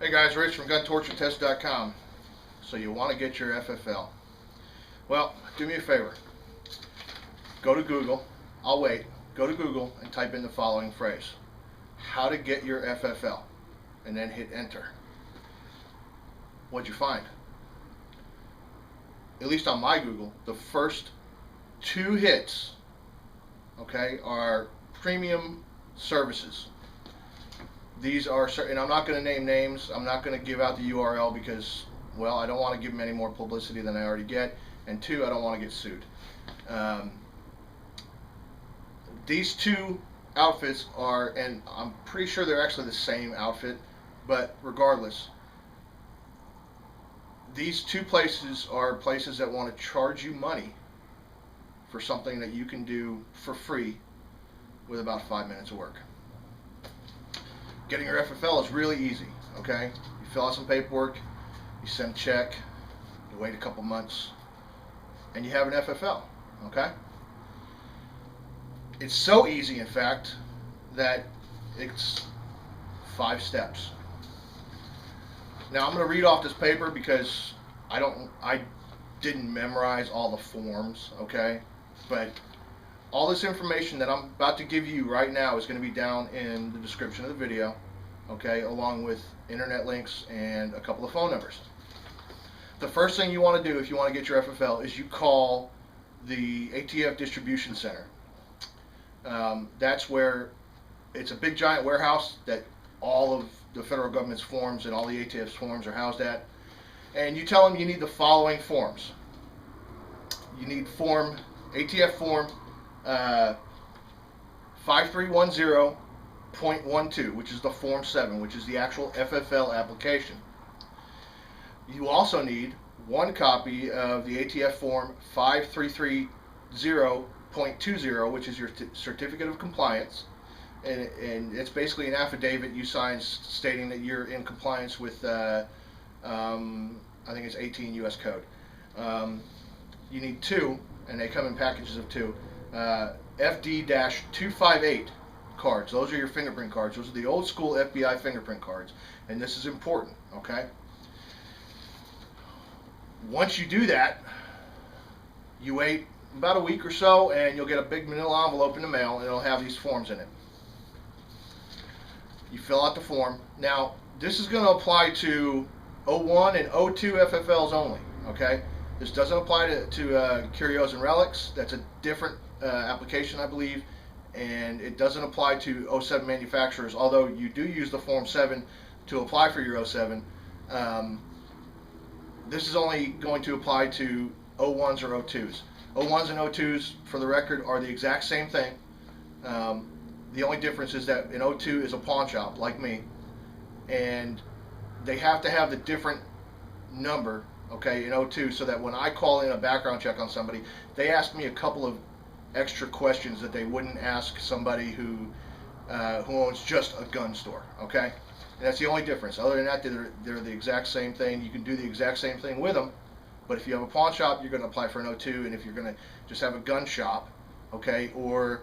Hey guys, Rich from GunTortureTests.com. So you want to get your FFL? Well, do me a favor. Go to Google. I'll wait. Go to Google and type in the following phrase: how to get your FFL, and then hit enter. What'd you find? At least on my Google, the first two hits, okay, are premium services. These are, and I'm not going to name names. I'm not going to give out the URL because, well, I don't want to give them any more publicity than I already get, and two, I don't want to get sued. These two outfits are, and I'm pretty sure they're actually the same outfit, but regardless, these two places are places that want to charge you money for something that you can do for free with about 5 minutes of work. Getting your FFL is really easy, okay? You fill out some paperwork, you send a check, you wait a couple months, and you have an FFL, okay? It's so easy, in fact, that it's 5 steps. Now I'm going to read off this paper because I didn't memorize all the forms, okay? But all this information that I'm about to give you right now is going to be down in the description of the video, okay, along with internet links and a couple of phone numbers. The first thing you want to do if you want to get your FFL is you call the ATF distribution center. That's where it's a big giant warehouse that all of the federal government's forms and all the ATF's forms are housed at. And you tell them you need the following forms. You need ATF form 5310.12, which is the Form 7, which is the actual FFL application. You also need one copy of the ATF Form 5330.20, which is your Certificate of Compliance. And it's basically an affidavit you sign stating that you're in compliance with, I think it's 18 U.S. Code. You need 2, and they come in packages of 2. FD-258 cards. Those are your fingerprint cards. Those are the old school FBI fingerprint cards. And this is important, okay? Once you do that, you wait about a week or so, and you'll get a big manila envelope in the mail, and it'll have these forms in it. You fill out the form. Now, this is going to apply to 01 and 02 FFLs only, okay? This doesn't apply to curios and relics. That's a different application, I believe, and it doesn't apply to 07 manufacturers, although you do use the Form 7 to apply for your 07. This is only going to apply to 01s or 02s. 01s and 02s, for the record, are the exact same thing. The only difference is that in 02 is a pawn shop, like me, and they have to have the different number, okay, in 02, so that when I call in a background check on somebody, they ask me a couple of extra questions that they wouldn't ask somebody who owns just a gun store, okay? And that's the only difference. Other than that, they're the exact same thing. You can do the exact same thing with them, but if you have a pawn shop, you're going to apply for an 02, and if you're going to just have a gun shop, okay, or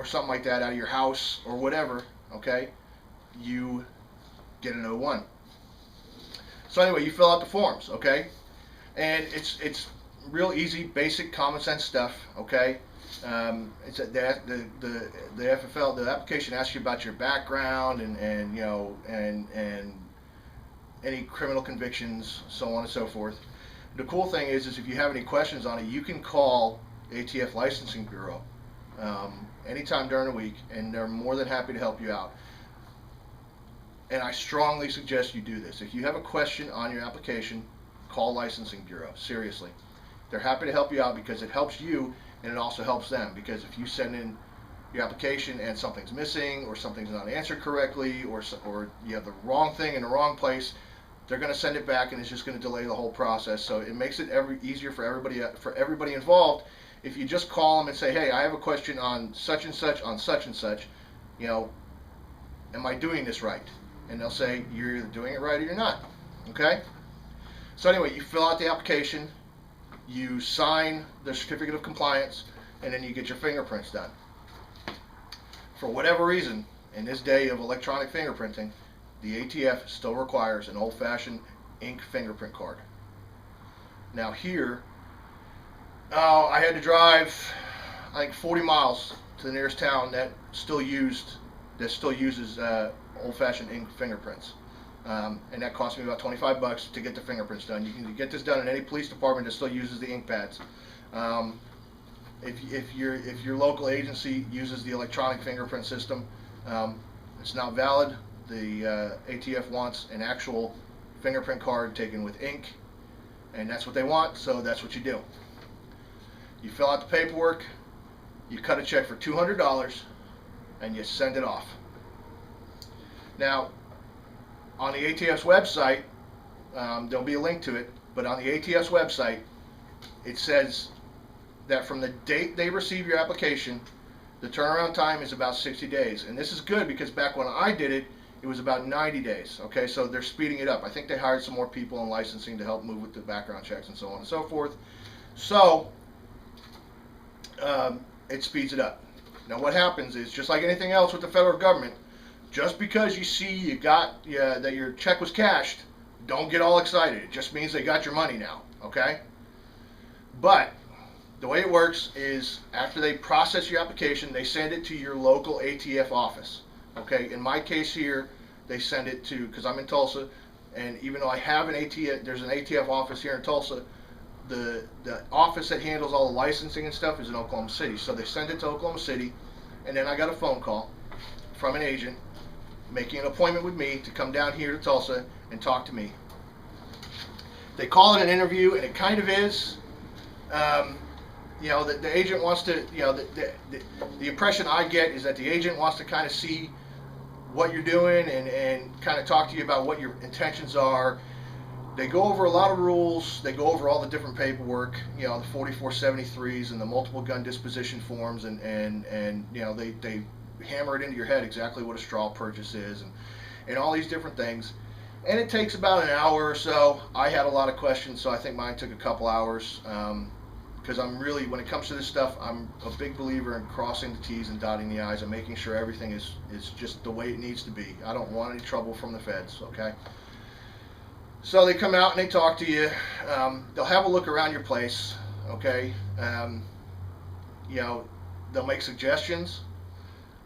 something like that out of your house or whatever, okay, you get an 01. So anyway, you fill out the forms, okay, and it's real easy, basic, common sense stuff, okay. It's the FFL, the application asks you about your background and you know and any criminal convictions, so on and so forth. The cool thing is if you have any questions on it, you can call ATF Licensing Bureau anytime during the week, and they're more than happy to help you out. And I strongly suggest you do this. If you have a question on your application, call Licensing Bureau. Seriously. They're happy to help you out because it helps you and it also helps them. Because if you send in your application and something's missing or something's not answered correctly or you have the wrong thing in the wrong place, they're going to send it back and it's just going to delay the whole process. So it makes it easier for everybody involved if you just call them and say, hey, I have a question on such and such, you know, am I doing this right? And they'll say, you're either doing it right or you're not, okay? So anyway, you fill out the application, you sign the Certificate of Compliance, and then you get your fingerprints done. For whatever reason, in this day of electronic fingerprinting, the ATF still requires an old-fashioned ink fingerprint card. Now here, I had to drive, I think, 40 miles to the nearest town that still uses old-fashioned ink fingerprints, and that cost me about $25 to get the fingerprints done. You can get this done in any police department that still uses the ink pads. If your local agency uses the electronic fingerprint system, it's not valid. The ATF wants an actual fingerprint card taken with ink, and that's what they want, so that's what you do. You fill out the paperwork, you cut a check for $200, and you send it off. Now, on the ATF's website, there'll be a link to it, but on the ATF's website, it says that from the date they receive your application, the turnaround time is about 60 days. And this is good because back when I did it, it was about 90 days. Okay, so they're speeding it up. I think they hired some more people in licensing to help move with the background checks and so on and so forth. So it speeds it up. Now what happens is, just like anything else with the federal government, just because you see that your check was cashed, don't get all excited. It just means they got your money now. Okay? But the way it works is, after they process your application, they send it to your local ATF office. Okay, in my case here, they send it to, because I'm in Tulsa, and even though I have an ATF, there's an ATF office here in Tulsa, the office that handles all the licensing and stuff is in Oklahoma City. So they send it to Oklahoma City, and then I got a phone call from an agent making an appointment with me to come down here to Tulsa and talk to me. They call it an interview, and it kind of is. You know, the agent wants to, you know, the impression I get is that the agent wants to kind of see what you're doing and kind of talk to you about what your intentions are. They go over a lot of rules. They go over all the different paperwork, you know, the 4473s and the multiple gun disposition forms, and you know, they hammer it into your head exactly what a straw purchase is and all these different things. And it takes about an hour or so. I had a lot of questions, so I think mine took a couple hours. Because I'm really, when it comes to this stuff, I'm a big believer in crossing the T's and dotting the I's and making sure everything is just the way it needs to be. I don't want any trouble from the feds, okay? So they come out and they talk to you. They'll have a look around your place, okay? You know, they'll make suggestions.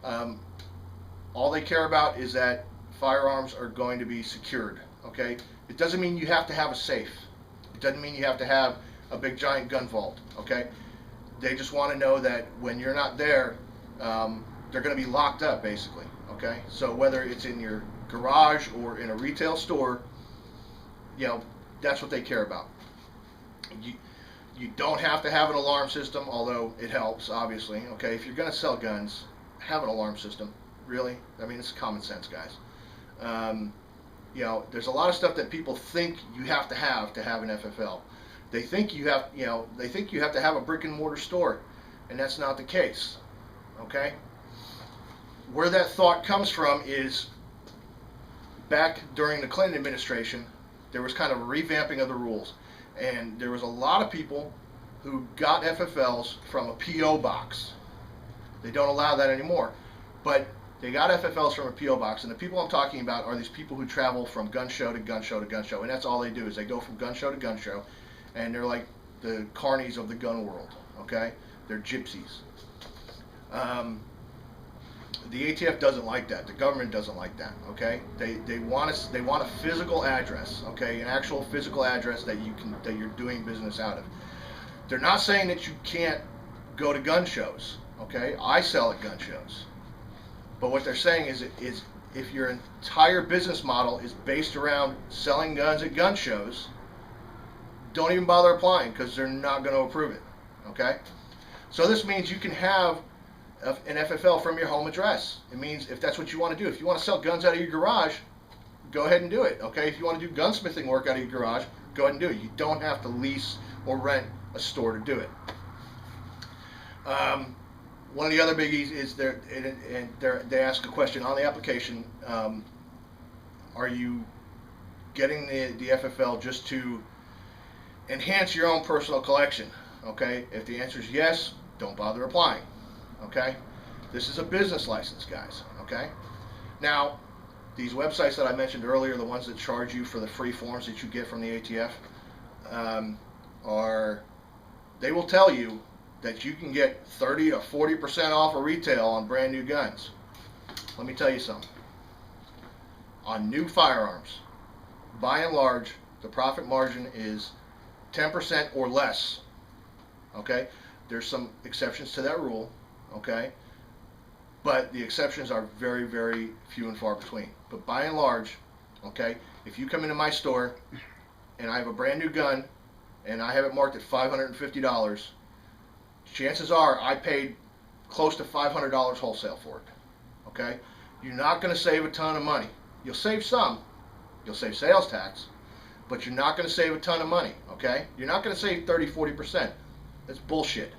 All they care about is that firearms are going to be secured, okay? It doesn't mean you have to have a safe. It doesn't mean you have to have a big giant gun vault, okay? They just want to know that when you're not there, they're going to be locked up, basically, okay? So whether it's in your garage or in a retail store, you know, that's what they care about. You don't have to have an alarm system, although it helps, obviously, okay? If you're going to sell guns, have an alarm system, really. I mean, it's common sense, guys. You know, there's a lot of stuff that people think you have to have an FFL. They think you have, you know, they think you have to have a brick and mortar store, and that's not the case, okay? Where that thought comes from is, back during the Clinton administration, there was kind of a revamping of the rules, and there was a lot of people who got FFLs from a P.O. box. They don't allow that anymore, but they got FFLs from a P.O. box, and the people I'm talking about are these people who travel from gun show to gun show to gun show, and that's all they do, is they go from gun show to gun show, and they're like the carnies of the gun world, okay? They're gypsies. The ATF doesn't like that. The government doesn't like that, okay? They want a physical address, okay? An actual physical address that you're doing business out of. They're not saying that you can't go to gun shows, okay? I sell at gun shows. But what they're saying is if your entire business model is based around selling guns at gun shows, don't even bother applying, because they're not going to approve it, okay? So this means you can have an FFL from your home address. It means if that's what you want to do. If you want to sell guns out of your garage, go ahead and do it, okay? If you want to do gunsmithing work out of your garage, go ahead and do it. You don't have to lease or rent a store to do it. One of the other biggies is they ask a question on the application, are you getting the FFL just to enhance your own personal collection, okay? If the answer is yes, don't bother applying, okay? This is a business license, guys, okay? Now, these websites that I mentioned earlier, the ones that charge you for the free forms that you get from the ATF, they will tell you that you can get 30 to 40% off of retail on brand new guns. Let me tell you something. On new firearms, by and large, the profit margin is 10% or less. Okay? There's some exceptions to that rule. Okay? But the exceptions are very, very few and far between. But by and large, okay, if you come into my store and I have a brand new gun and I have it marked at $550, chances are I paid close to $500 wholesale for it. Okay? You're not going to save a ton of money. You'll save some. You'll save sales tax. But you're not going to save a ton of money. Okay? You're not going to save 30, 40%. That's bullshit.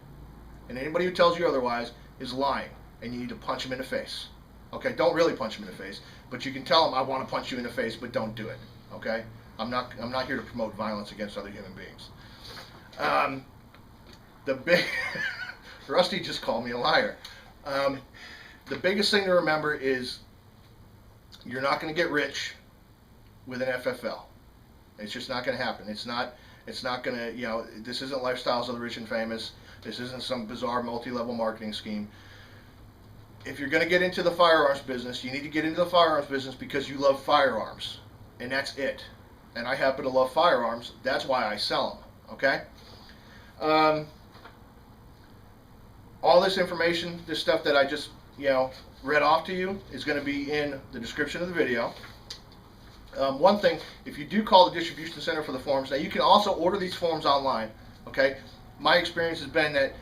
And anybody who tells you otherwise is lying. And you need to punch them in the face. Okay? Don't really punch them in the face. But you can tell them, I want to punch you in the face, but don't do it. Okay? I'm not here to promote violence against other human beings. Rusty just called me a liar. The biggest thing to remember is you're not going to get rich with an FFL. It's just not going to happen. It's not going to, you know, this isn't Lifestyles of the Rich and Famous. This isn't some bizarre multi-level marketing scheme. If you're going to get into the firearms business, you need to get into the firearms business because you love firearms. And that's it. And I happen to love firearms. That's why I sell them. Okay? All this information, this stuff that I just, you know, read off to you is going to be in the description of the video. One thing, if you do call the distribution center for the forms, now you can also order these forms online. Okay? My experience has been that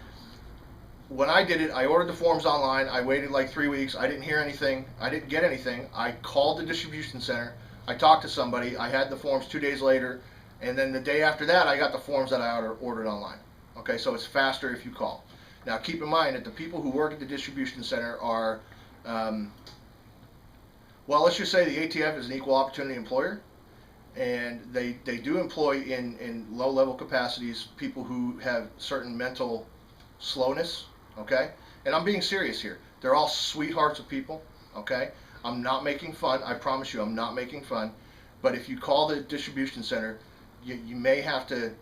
when I did it, I ordered the forms online. I waited like 3 weeks. I didn't hear anything. I didn't get anything. I called the distribution center. I talked to somebody. I had the forms 2 days later. And then the day after that, I got the forms that I ordered online. Okay, so it's faster if you call. Now, keep in mind that the people who work at the distribution center are, well, let's just say the ATF is an equal opportunity employer. And they do employ in low-level capacities people who have certain mental slowness. Okay? And I'm being serious here. They're all sweethearts of people. Okay? I'm not making fun. I promise you I'm not making fun. But if you call the distribution center, you may have to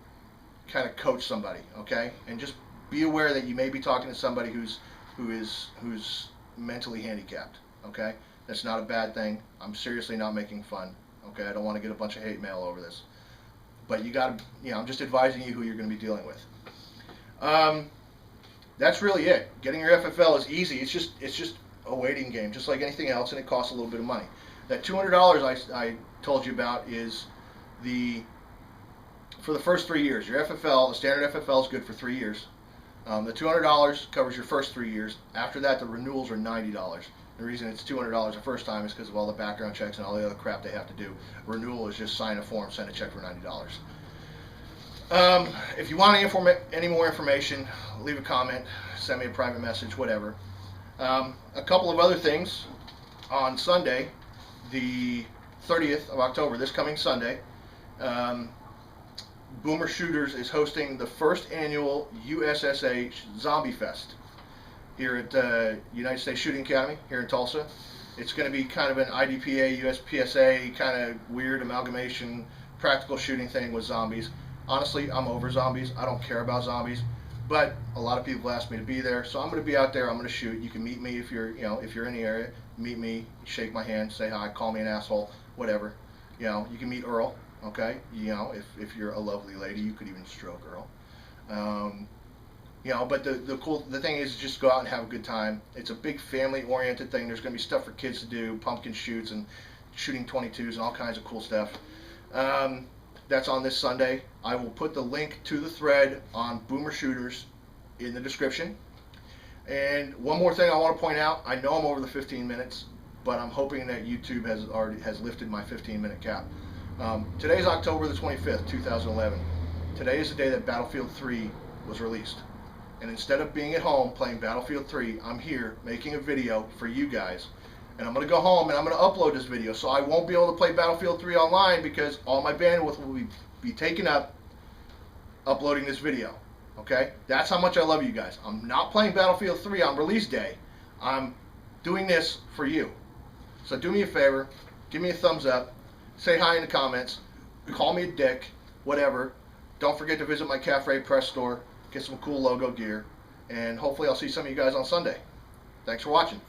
kind of coach somebody. Okay? And just be aware that you may be talking to somebody who's mentally handicapped. Okay? That's not a bad thing. I'm seriously not making fun. Okay? I don't want to get a bunch of hate mail over this. But you got to, you know, I'm just advising you who you're going to be dealing with. That's really it. Getting your FFL is easy. It's just a waiting game, just like anything else, and it costs a little bit of money. That $200 I told you about is for the first 3 years. Your FFL, the standard FFL, is good for 3 years. The $200 covers your first 3 years. After that, the renewals are $90. The reason it's $200 the first time is because of all the background checks and all the other crap they have to do. Renewal is just sign a form, send a check for $90. If you want any more information, leave a comment, send me a private message, whatever. A couple of other things. On Sunday, the 30th of October, this coming Sunday, Boomer Shooters is hosting the first annual USSA Zombie Fest here at United States Shooting Academy here in Tulsa. It's going to be kind of an IDPA, USPSA kind of weird amalgamation, practical shooting thing with zombies. Honestly, I'm over zombies. I don't care about zombies, but a lot of people asked me to be there, so I'm going to be out there. I'm going to shoot. You can meet me if you're in the area. Meet me, shake my hand, say hi, call me an asshole, whatever. You know, you can meet Earl. Okay, you know, if you're a lovely lady, you could even stroke Earl. You know, but the thing is, just go out and have a good time. It's a big family-oriented thing. There's going to be stuff for kids to do, pumpkin shoots and shooting 22s and all kinds of cool stuff. That's on this Sunday. I will put the link to the thread on Boomer Shooters in the description. And one more thing I want to point out. I know I'm over the 15 minutes, but I'm hoping that YouTube has lifted my 15-minute cap. Today's October the 25th, 2011. Today is the day that Battlefield 3 was released. And instead of being at home playing Battlefield 3, I'm here making a video for you guys. And I'm going to go home and I'm going to upload this video. So I won't be able to play Battlefield 3 online because all my bandwidth will be taken up uploading this video. Okay? That's how much I love you guys. I'm not playing Battlefield 3 on release day. I'm doing this for you. So do me a favor. Give me a thumbs up. Say hi in the comments. Call me a dick. Whatever. Don't forget to visit my Cafe Press store. Get some cool logo gear. And hopefully I'll see some of you guys on Sunday. Thanks for watching.